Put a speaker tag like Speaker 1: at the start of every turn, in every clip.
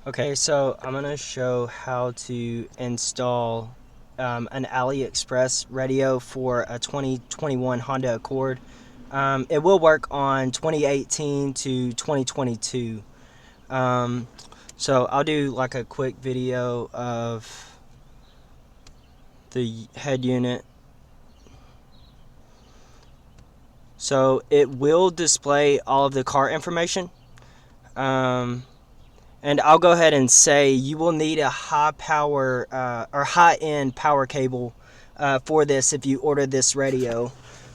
Speaker 1: Okay, so I'm going to show how to install an Aliexpress radio for a 2021 Honda Accord. It will work on 2018 to 2022. So I'll do like a quick video of the head unit. So it will display all of the car information. And I'll go ahead and say you will need a high power or high-end power cable for this if you order this radio,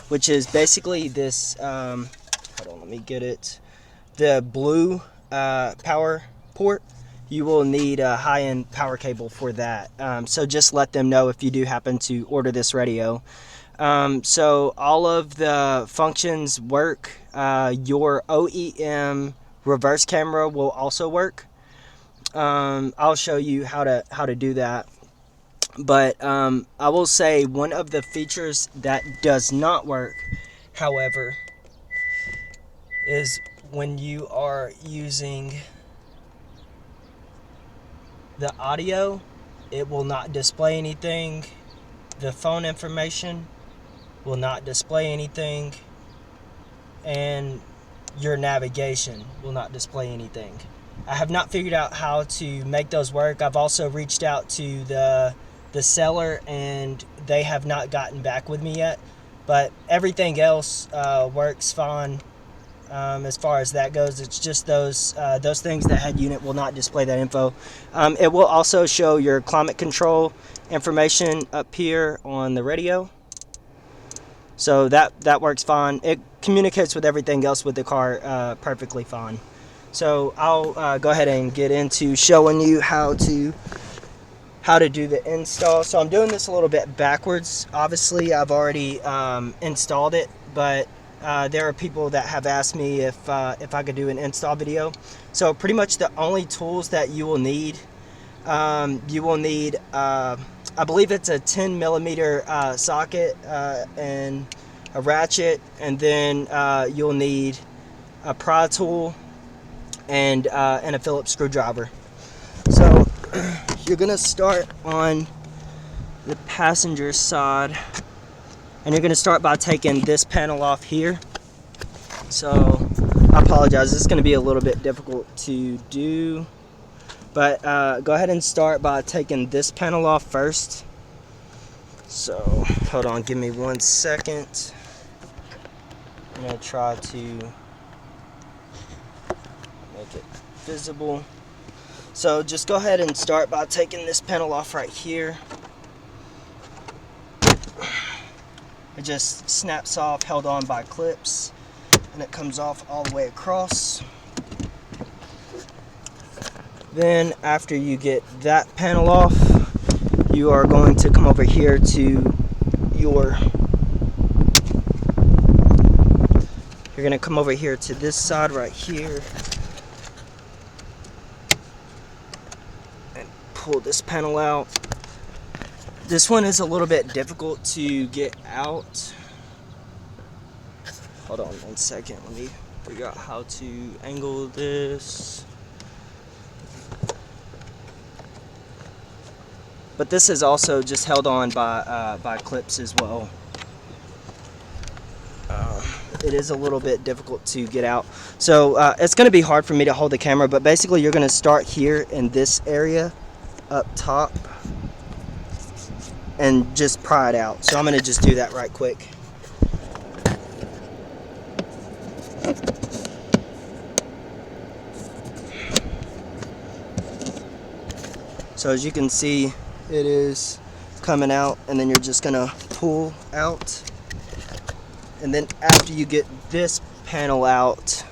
Speaker 1: which is basically this, hold on, let me get it, the blue power port. You will need a high-end power cable for that. So just let them know if you do happen to order this radio. So all of the functions work. Your OEM reverse camera will also work. I'll show you how to do that, but I will say one of the features that does not work, however, is when you are using the audio, it will not display anything. The phone information will not display anything, and your navigation will not display anything. I have not figured out how to make those work. I've also reached out to the seller, and they have not gotten back with me yet. But everything else works fine as far as that goes. It's just those things that head unit will not display that info. It will also show your climate control information up here on the radio. So that works fine. It communicates with everything else with the car perfectly fine. So I'll go ahead and get into showing you how to do the install. So I'm doing this a little bit backwards. Obviously, I've already installed it, but there are people that have asked me if I could do an install video. So pretty much the only tools that you will need, I believe it's a 10 millimeter socket and a ratchet, and then you'll need a pry tool and a Phillips screwdriver. So you're gonna start on the passenger side, and you're gonna start by taking this panel off here. So I apologize, this is gonna be a little bit difficult to do, but go ahead and start by taking this panel off first. So hold on, give me 1 second. I'm gonna try to make it visible. So just go ahead and start by taking this panel off right here. It just snaps off, held on by clips, and it comes off all the way across. Then after you get that panel off, you are going to come over here to you're going to come over here to this side right here and pull this panel out. This one is a little bit difficult to get out. Hold on 1 second, let me figure out how to angle this. But this is also just held on by clips as well. It is a little bit difficult to get out. So it's going to be hard for me to hold the camera, but basically you're going to start here in this area up top and just pry it out. So I'm going to just do that right quick. So as you can see, it is coming out, and then you're just going to pull out. And then after you get this panel out,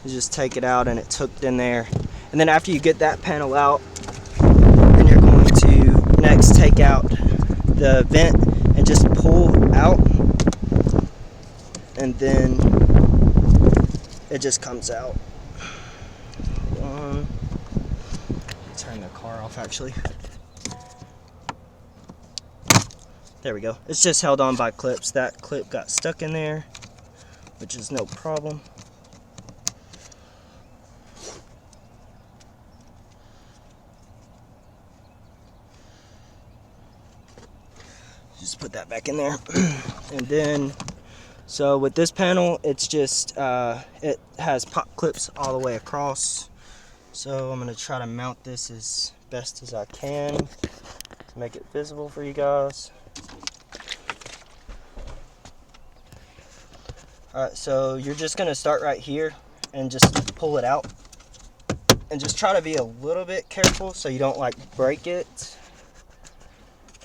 Speaker 1: you just take it out and it's hooked in there. And then after you get that panel out, then you're going to next take out the vent and just pull out, and then it just comes out. Turn the car off actually. There we go. It's just held on by clips. That clip got stuck in there, which is no problem. just put that back in there. And then, so with this panel, it's just, it has pop clips all the way across. So I'm going to try to mount this as best as I can to make it visible for you guys. Alright, so you're just going to start right here and just pull it out. And just try to be a little bit careful so you don't like break it.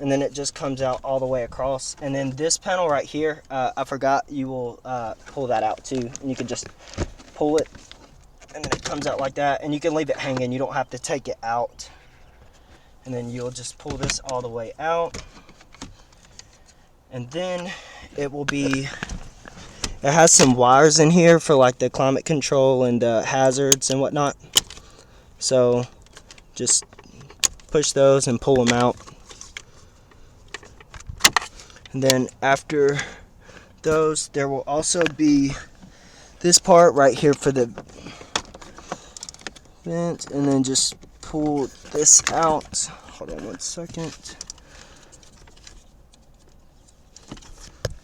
Speaker 1: And then it just comes out all the way across. And then this panel right here, I forgot, you will pull that out too. And you can just pull it, and then it comes out like that. And you can leave it hanging, you don't have to take it out. And then you'll just pull this all the way out. And then it will be, it has some wires in here for like the climate control and hazards and whatnot. So just push those and pull them out. And then after those, there will also be this part right here for the vent, and then just pull this out. Hold on one second.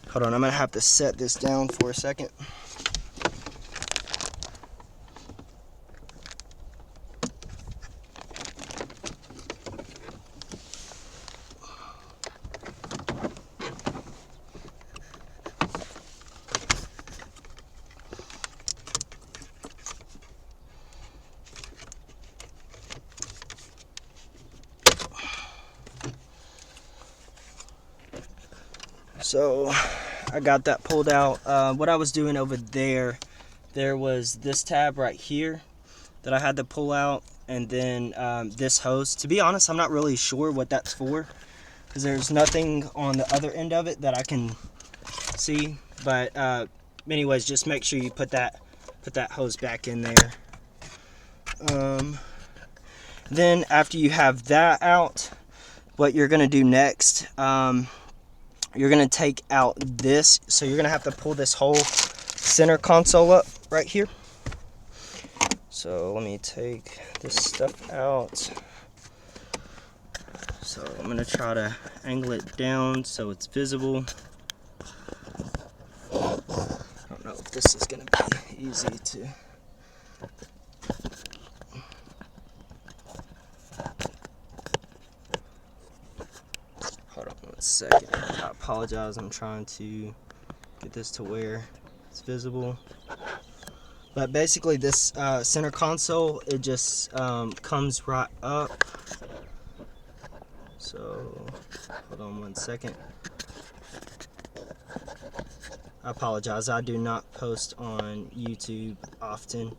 Speaker 1: Hold on, I'm gonna have to set this down for a second. So I got that pulled out. What I was doing over there was this tab right here that I had to pull out, and then this hose. To be honest, I'm not really sure what that's for, because there's nothing on the other end of it that I can see. But anyways, just make sure you put that hose back in there. Then after you have that out, what you're gonna do next, you're gonna take out this. So you're gonna have to pull this whole center console up right here. So let me take this stuff out. So I'm gonna try to angle it down so it's visible. I don't know if this is gonna be easy to. Hold on one second. I apologize. I'm trying to get this to where it's visible. But basically, this center console, it just comes right up. So hold on one second. I apologize. I do not post on YouTube often.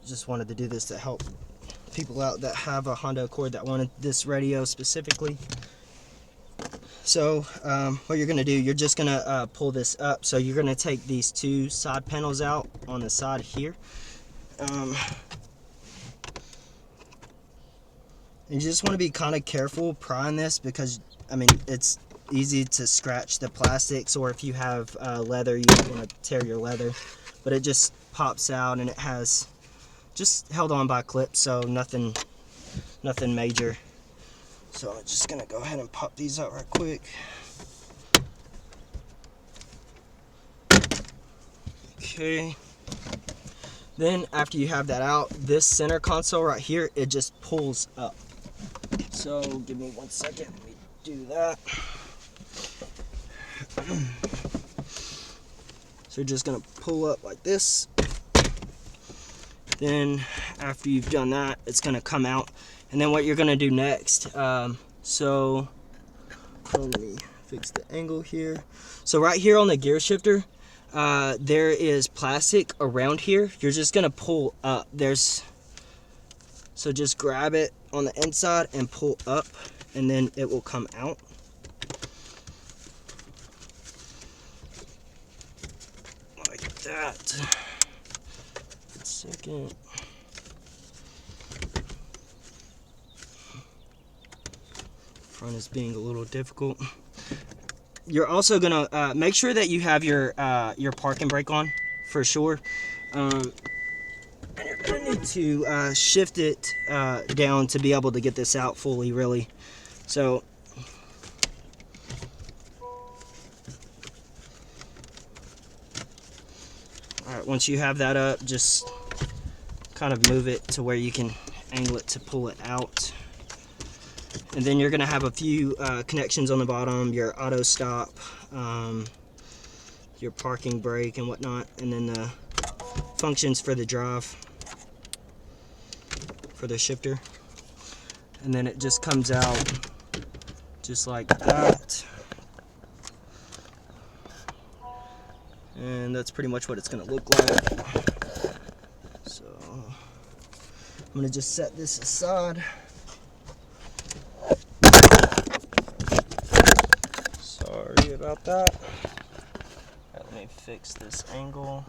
Speaker 1: Just wanted to do this to help people out that have a Honda Accord that wanted this radio specifically. So what you're gonna do, you're just gonna pull this up. So you're gonna take these two side panels out on the side here. And you just want to be kind of careful prying this, because I mean it's easy to scratch the plastics, or if you have leather, you don't want to tear your leather. But it just pops out, and it has just held on by clips, so nothing major. So I'm just gonna go ahead and pop these out right quick. Okay. Then after you have that out, this center console right here, it just pulls up. So give me 1 second, let me do that. So you're just gonna pull up like this. Then after you've done that, it's gonna come out. And then what you're gonna do next, so let me fix the angle here. So right here on the gear shifter, there is plastic around here. You're just gonna pull up. So just grab it on the inside and pull up, and then it will come out. Like that. 1 second. Front is being a little difficult. You're also gonna make sure that you have your parking brake on for sure. And you're gonna need to shift it down to be able to get this out fully, really. So Alright, once you have that up, just kind of move it to where you can angle it to pull it out. And then you're going to have a few connections on the bottom, your auto stop, your parking brake and whatnot, and then the functions for the drive, for the shifter. And then it just comes out just like that. And that's pretty much what it's going to look like. So I'm going to just set this aside. Sorry about that. Let me fix this angle.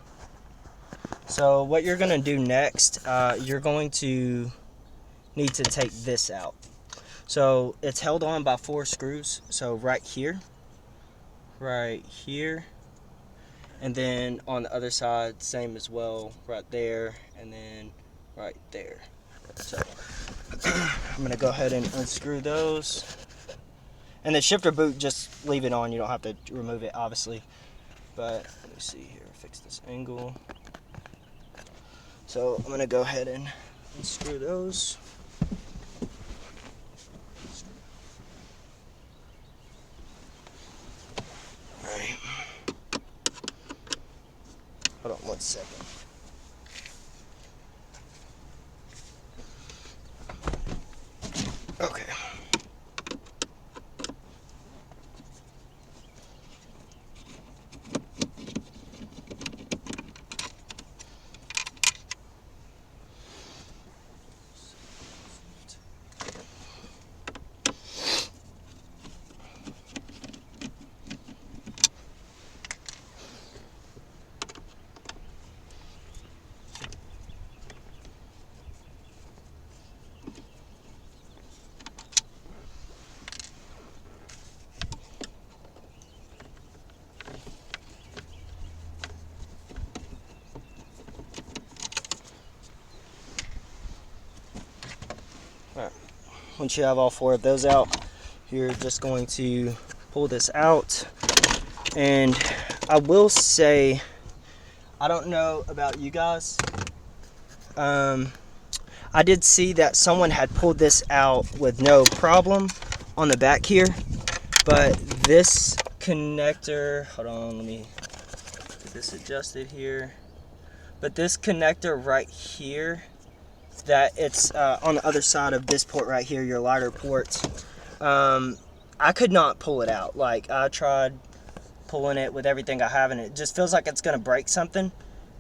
Speaker 1: So what you're going to do next, you're going to need to take this out. So it's held on by 4 screws. So right here, and then on the other side, same as well, right there, and then right there. So I'm going to go ahead and unscrew those. And the shifter boot, just leave it on. You don't have to remove it, obviously. But let me see here, fix this angle. So I'm going to go ahead and unscrew those. Alright. Hold on 1 second. Okay. Alright, once you have all 4 of those out, you're just going to pull this out. And I will say, I don't know about you guys, I did see that someone had pulled this out with no problem on the back here, but this connector, hold on, let me get this adjusted here, but this connector right here, that it's on the other side of this port right here, your lighter port, I could not pull it out. Like, I tried pulling it with everything I have, and it just feels like it's going to break something,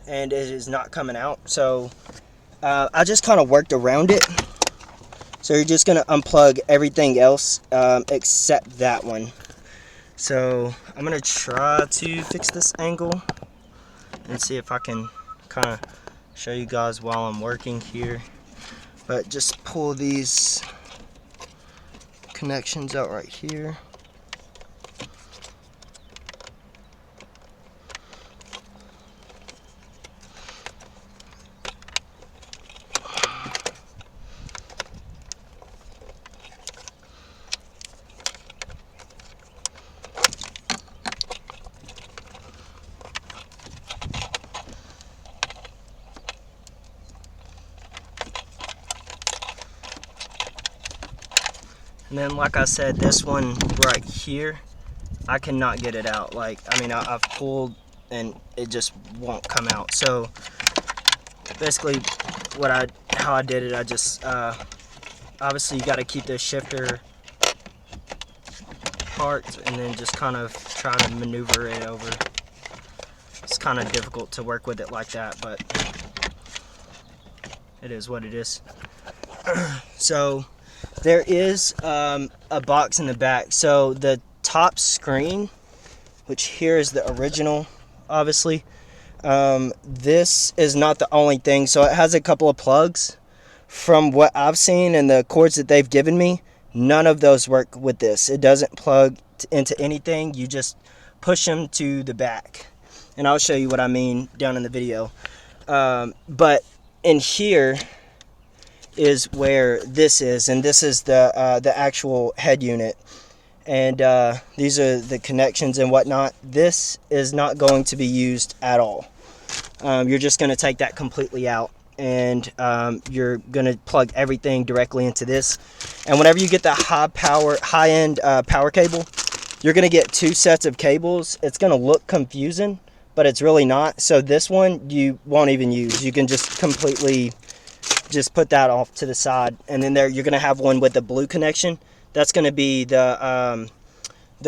Speaker 1: and it is not coming out. So I just kind of worked around it. So you're just going to unplug everything else except that one. So I'm going to try to fix this angle and see if I can kind of show you guys while I'm working here. But just pull these connections out right here. And then, like I said, this one right here, I cannot get it out. Like, I mean, I've pulled and it just won't come out. So basically how I did it, I just obviously you got to keep this shifter apart and then just kind of try to maneuver it over. It's kind of difficult to work with it like that, but it is what it is. So there is a box in the back. So the top screen, which here is the original, obviously, this is not the only thing. So it has a couple of plugs. From what I've seen and the cords that they've given me, none of those work with this. It doesn't plug into anything. You just push them to the back, and I'll show you what I mean down in the video. But in here is where this is, and this is the actual head unit, and these are the connections and whatnot. This is not going to be used at all. you're just going to take that completely out, and you're going to plug everything directly into this. And whenever you get the high-end power cable, you're going to get 2 sets of cables. It's going to look confusing, but it's really not. So this one you won't even use. You can just completely just put that off to the side, and then there you're going to have one with the blue connection. That's going to be the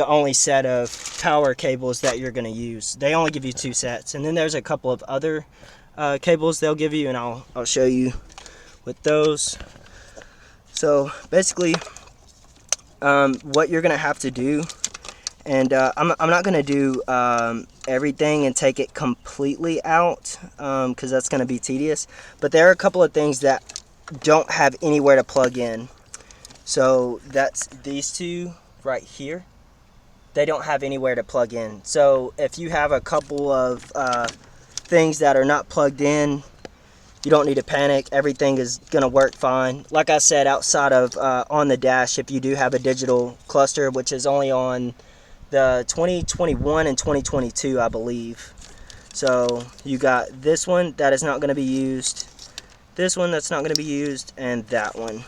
Speaker 1: only set of power cables that you're going to use. They only give you 2 sets, and then there's a couple of other cables they'll give you, and I'll show you with those. So basically, what you're going to have to do, and I'm not going to do everything and take it completely out, because that's going to be tedious, but there are a couple of things that don't have anywhere to plug in. So that's these 2 right here. They don't have anywhere to plug in. So if you have a couple of things that are not plugged in, you don't need to panic. Everything is going to work fine. Like I said, outside of on the dash, if you do have a digital cluster, which is only on the 2021 and 2022, I believe. So you got this one that is not going to be used, this one that's not going to be used, and that one.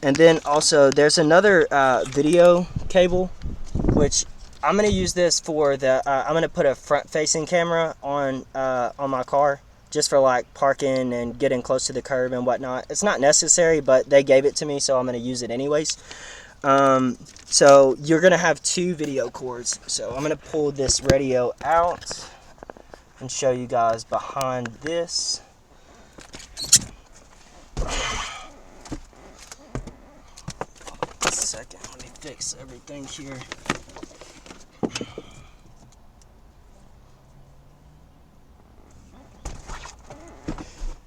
Speaker 1: And then also there's another video cable, which I'm going to use this for the I'm going to put a front-facing camera on my car, just for like parking and getting close to the curb and whatnot. It's not necessary, but they gave it to me, so I'm going to use it anyways. So you're going to have 2 video cords. So I'm going to pull this radio out and show you guys behind this. Second, let me fix everything here.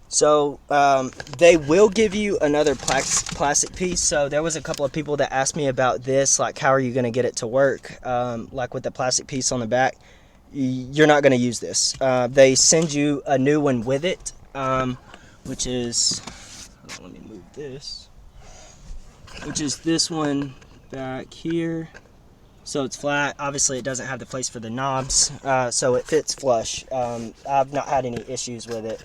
Speaker 1: So they will give you another plastic piece. So there was a couple of people that asked me about this, like how are you going to get it to work, like with the plastic piece on the back. You're not going to use this. They send you a new one with it, which is, let me move this, which is this one back here. So it's flat. Obviously it doesn't have the place for the knobs, so it fits flush. I've not had any issues with it.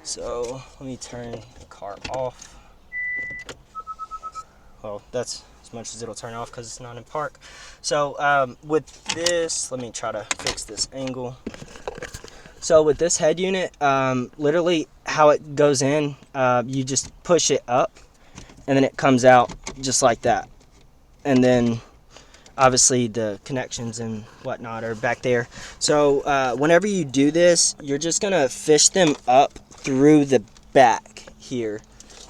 Speaker 1: So let me turn the car off. Well, that's as much as it'll turn off because it's not in park. So with this, let me try to fix this angle. So with this head unit, literally how it goes in, you just push it up and then it comes out just like that. And then obviously the connections and whatnot are back there. So whenever you do this, you're just gonna fish them up through the back here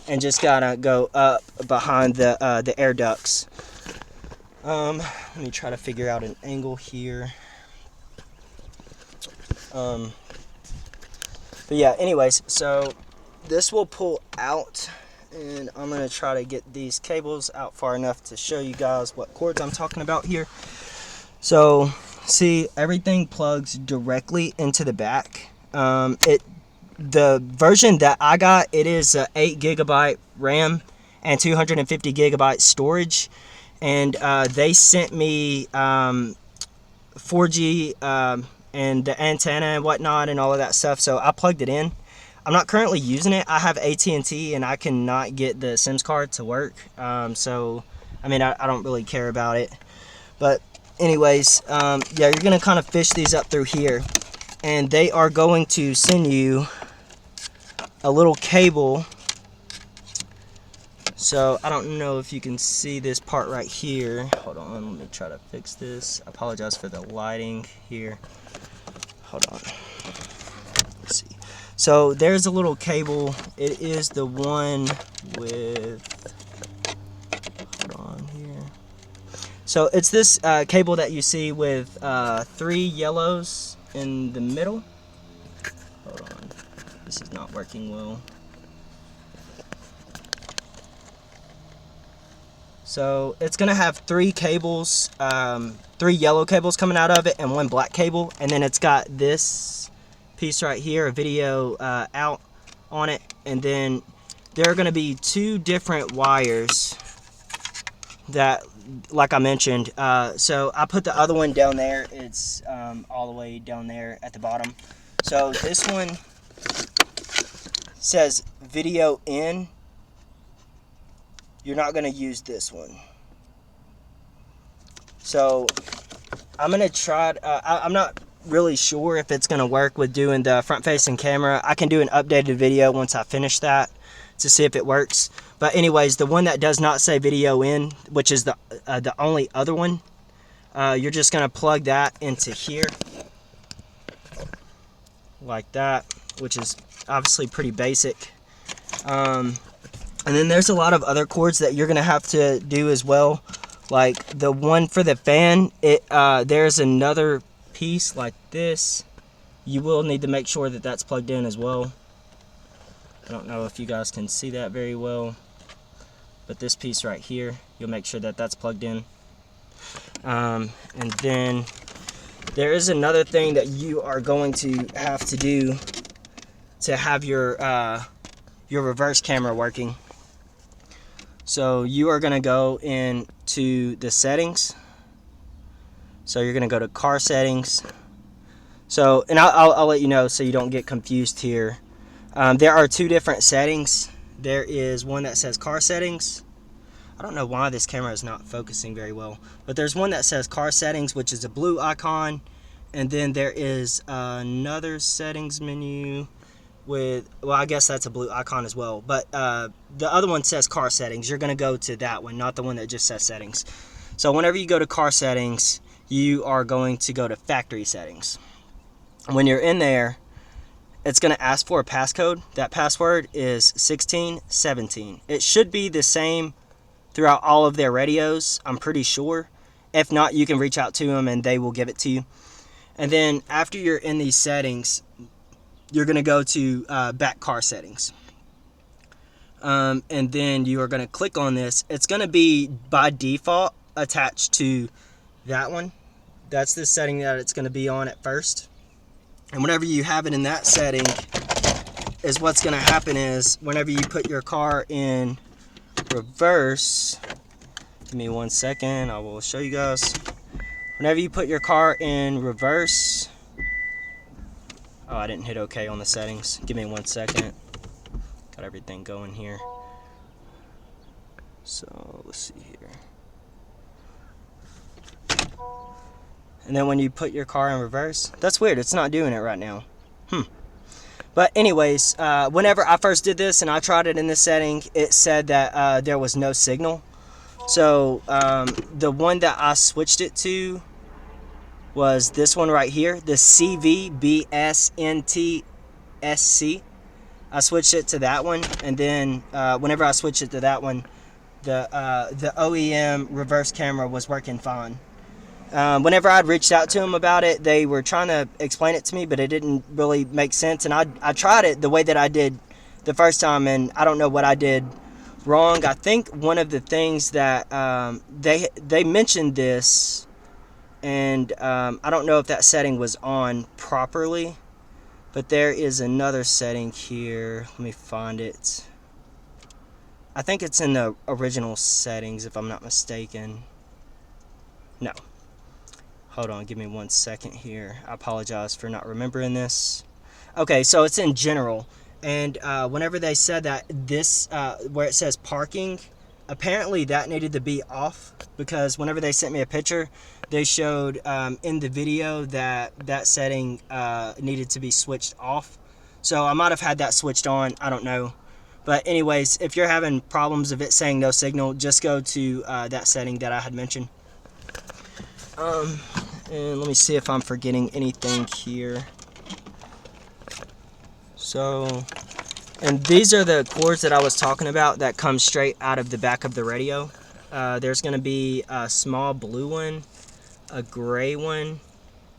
Speaker 1: and just gotta go up behind the air ducts. Let me try to figure out an angle here. But yeah, anyways, so this will pull out, and I'm gonna try to get these cables out far enough to show you guys what cords I'm talking about here. So see, everything plugs directly into the back. The version that I got, it is a 8 GB RAM and 250 GB storage, and they sent me 4G and the antenna and whatnot and all of that stuff. So I plugged it in. I'm not currently using it. I have AT&T and I cannot get the SIMS card to work. So I mean, I don't really care about it. But anyways, yeah, you're gonna kind of fish these up through here, and they are going to send you a little cable. So I don't know if you can see this part right here. Hold on, let me try to fix this. I apologize for the lighting here. Hold on. Let's see. So there's a little cable. It is the one with, hold on here. So it's this cable that you see with 3 yellows in the middle. Hold on. This is not working well. So it's gonna have 3 cables, 3 yellow cables coming out of it and 1 black cable, and then it's got this piece right here, a video out on it, and then there are gonna be 2 different wires that, like I mentioned, so I put the other one down there. It's all the way down there at the bottom. So this one says video in. You're not going to use this one. So I'm going to try, I'm not really sure if it's going to work with doing the front facing camera. I can do an updated video once I finish that to see if it works. But anyways, the one that does not say video in, which is the only other one, you're just going to plug that into here like that, which is obviously pretty basic. And then there's a lot of other cords that you're going to have to do as well. Like the one for the fan, there's another piece like this. You will need to make sure that that's plugged in as well. I don't know if you guys can see that very well, but this piece right here, you'll make sure that that's plugged in. And then there is another thing that you are going to have to do to have your reverse camera working. So you are going to go into the settings. So you're going to go to car settings. So, and I'll let you know so you don't get confused here. There are two different settings. There is one that says car settings. I don't know why this camera is not focusing very well, but there's one that says car settings, which is a blue icon. And then there is another settings menu with, well, I guess that's a blue icon as well, but the other one says car settings. You're going to go to that one, not the one that just says settings. So whenever you go to car settings, you are going to go to factory settings. When you're in there, it's going to ask for a passcode. That password is 1617. It should be the same throughout all of their radios, I'm pretty sure. If not, you can reach out to them and they will give it to you. And then after you're in these settings, you're going to go to back car settings. And then you are going to click on this. It's going to be by default attached to that one. That's the setting that it's going to be on at first. And whenever you have it in that setting, is what's going to happen is whenever you put your car in reverse, give me 1 second, I will show you guys. Whenever you put your car in reverse, oh, I didn't hit OK on the settings. Give me 1 second. Got everything going here. So let's see here. And then when you put your car in reverse, that's weird. It's not doing it right now. But anyways, whenever I first did this and I tried it in this setting, it said that there was no signal. So the one that I switched it to was this one right here, the CVBSNTSC. I switched it to that one, and then whenever I switched it to that one, the OEM reverse camera was working fine. Whenever I'd reached out to them about it, they were trying to explain it to me, but it didn't really make sense. And I tried it the way that I did the first time, and I don't know what I did wrong. I think one of the things that they mentioned this, and I don't know if that setting was on properly, but there is another setting here. Let me find it. I think it's in the original settings, if I'm not mistaken. No. Hold on, give me 1 second here. I apologize for not remembering this. Okay, so it's in general. And whenever they said that this, where it says parking, apparently that needed to be off, because whenever they sent me a picture, they showed in the video that that setting needed to be switched off. So I might have had that switched on, I don't know. But anyways, if you're having problems of it saying no signal, just go to that setting that I had mentioned. And let me see if I'm forgetting anything here. So, and these are the cords that I was talking about that come straight out of the back of the radio. There's going to be a small blue one, a gray one,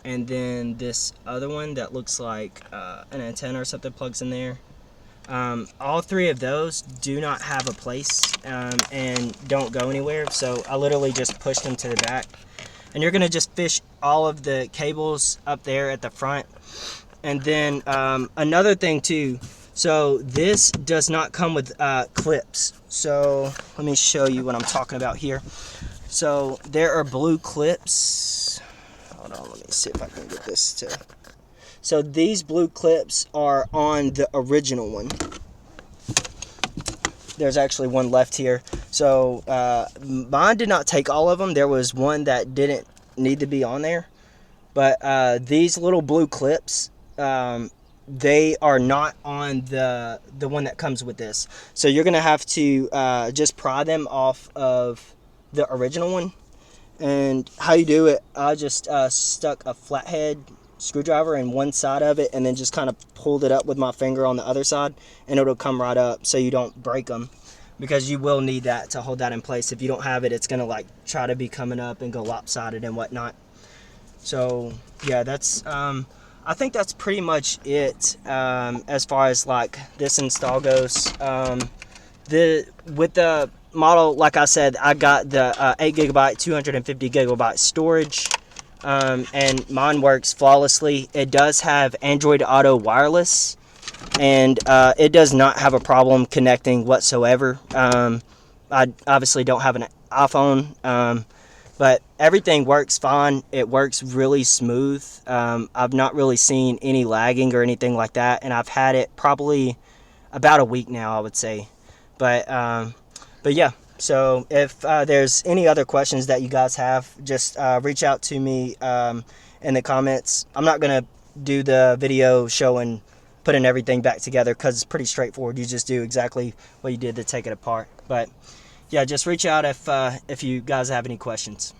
Speaker 1: and then this other one that looks like an antenna or something plugs in there. All three of those do not have a place and don't go anywhere, so I literally just pushed them to the back. And you're going to just fish all of the cables up there at the front. And then another thing too, so this does not come with clips. So let me show you what I'm talking about here. So there are blue clips. Hold on, let me see if I can get this to So these blue clips are on the original one. There's actually one left here. So mine did not take all of them. There was one that didn't need to be on there. But these little blue clips, they are not on the one that comes with this. So you're going to have to just pry them off of the original one. And how you do it, I just stuck a flathead screwdriver in one side of it and then just kind of pulled it up with my finger on the other side, and it'll come right up so you don't break them, because you will need that to hold that in place. If you don't have it, it's going to like try to be coming up and go lopsided and whatnot. So yeah, that's I think that's pretty much it as far as like this install goes. With the model, like I said, I got the 8 gigabyte 250 gigabyte storage, and mine works flawlessly. It does have Android Auto wireless, and it does not have a problem connecting whatsoever. I obviously don't have an iPhone, but everything works fine. It works really smooth. I've not really seen any lagging or anything like that, and I've had it probably about a week now, I would say. But yeah, so if there's any other questions that you guys have, just reach out to me in the comments. I'm not going to do the video showing putting everything back together because it's pretty straightforward. You just do exactly what you did to take it apart. But yeah, just reach out if you guys have any questions.